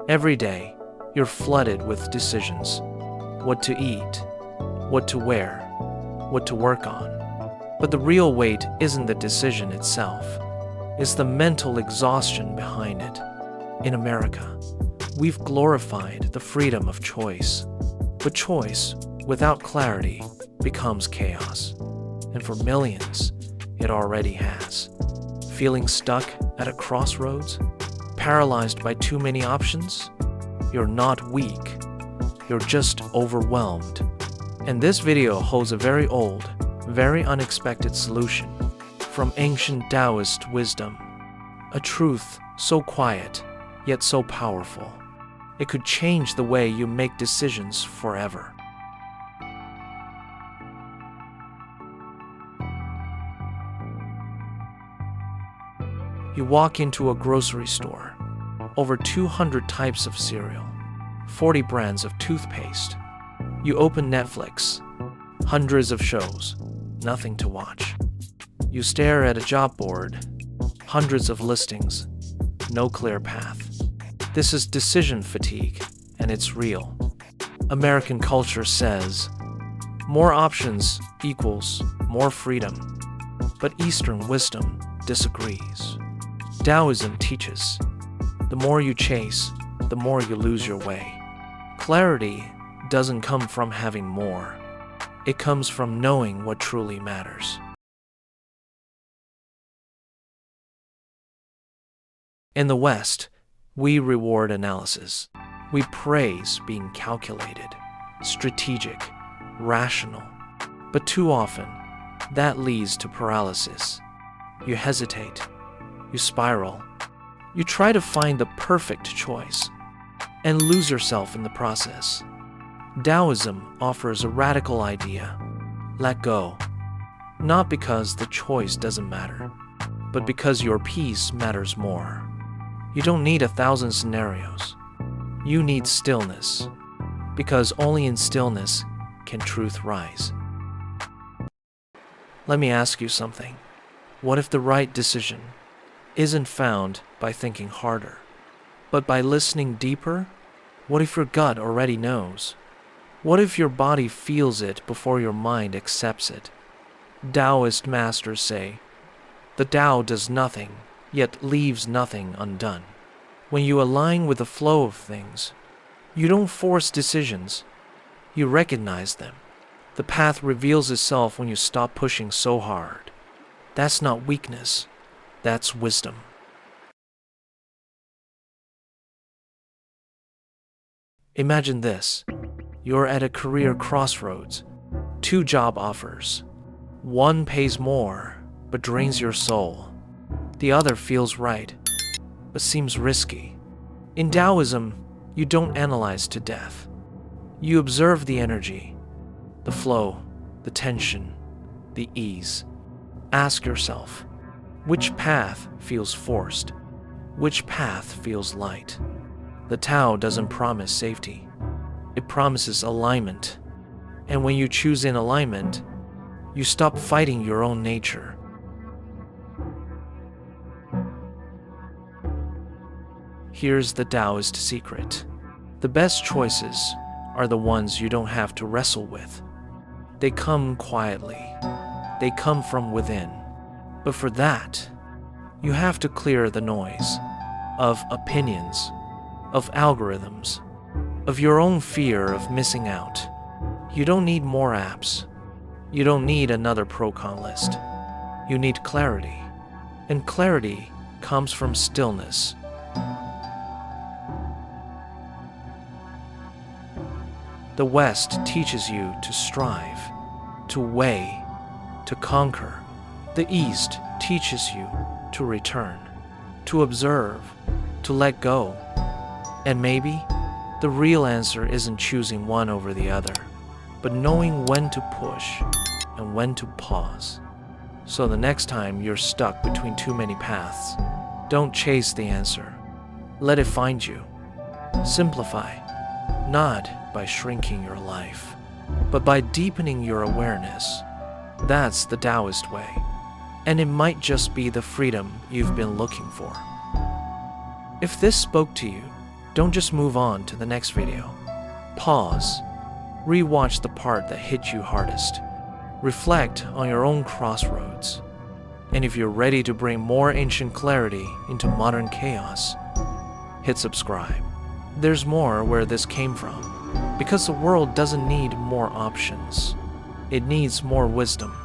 Every day, you're flooded with decisions. What to eat, what to wear, what to work on. But the real weight isn't the decision itself. It's the mental exhaustion behind it. In America, we've glorified the freedom of choice. But choice, without clarity, becomes chaos. And for millions, it already has. Feeling stuck at a crossroads? Paralyzed by too many options? You're not weak. You're just overwhelmed. And this video holds a very old, very unexpected solution from ancient Taoist wisdom. A truth so quiet, yet so powerful. It could change the way you make decisions forever. You walk into a grocery store. Over 200 types of cereal. 40 brands of toothpaste. You open Netflix. Hundreds of shows. Nothing to watch. You stare at a job board. Hundreds of listings. No clear path. This is decision fatigue, and it's real. American culture says, more options equals more freedom. But Eastern wisdom disagrees. Taoism teaches, the more you chase, the more you lose your way. Clarity doesn't come from having more. It comes from knowing what truly matters. In the West, we reward analysis. We praise being calculated, strategic, rational. But too often, that leads to paralysis. You hesitate. You spiral. You try to find the perfect choice and lose yourself in the process. Taoism offers a radical idea. Let go. Not because the choice doesn't matter, but because your peace matters more. You don't need 1,000 scenarios. You need stillness, because only in stillness can truth rise. Let me ask you something. What if the right decision isn't found by thinking harder, but by listening deeper? What if your gut already knows? What if your body feels it before your mind accepts it? Taoist masters say, the Tao does nothing, yet leaves nothing undone. When you align with the flow of things, you don't force decisions, you recognize them. The path reveals itself when you stop pushing so hard. That's not weakness, that's wisdom. Imagine this. You're at a career crossroads. 2 job offers. One pays more, but drains your soul. The other feels right, but seems risky. In Taoism, you don't analyze to death. You observe the energy, the flow, the tension, the ease. Ask yourself, which path feels forced? Which path feels light? The Tao doesn't promise safety. It promises alignment. And when you choose in alignment, you stop fighting your own nature. Here's the Taoist secret. The best choices are the ones you don't have to wrestle with. They come quietly. They come from within. But for that, you have to clear the noise of opinions, of algorithms, of your own fear of missing out. You don't need more apps. You don't need another pro-con list. You need clarity. And clarity comes from stillness. The West teaches you to strive, to weigh, to conquer. The East teaches you to return, to observe, to let go. And maybe the real answer isn't choosing one over the other, but knowing when to push and when to pause. So the next time you're stuck between too many paths, don't chase the answer. Let it find you. Simplify, not by shrinking your life, but by deepening your awareness. That's the Taoist way. and it might just be the freedom you've been looking for. If this spoke to you, don't just move on to the next video. Pause, rewatch the part that hit you hardest, reflect on your own crossroads, and if you're ready to bring more ancient clarity into modern chaos, hit subscribe. There's more where this came from, because the world doesn't need more options. It needs more wisdom.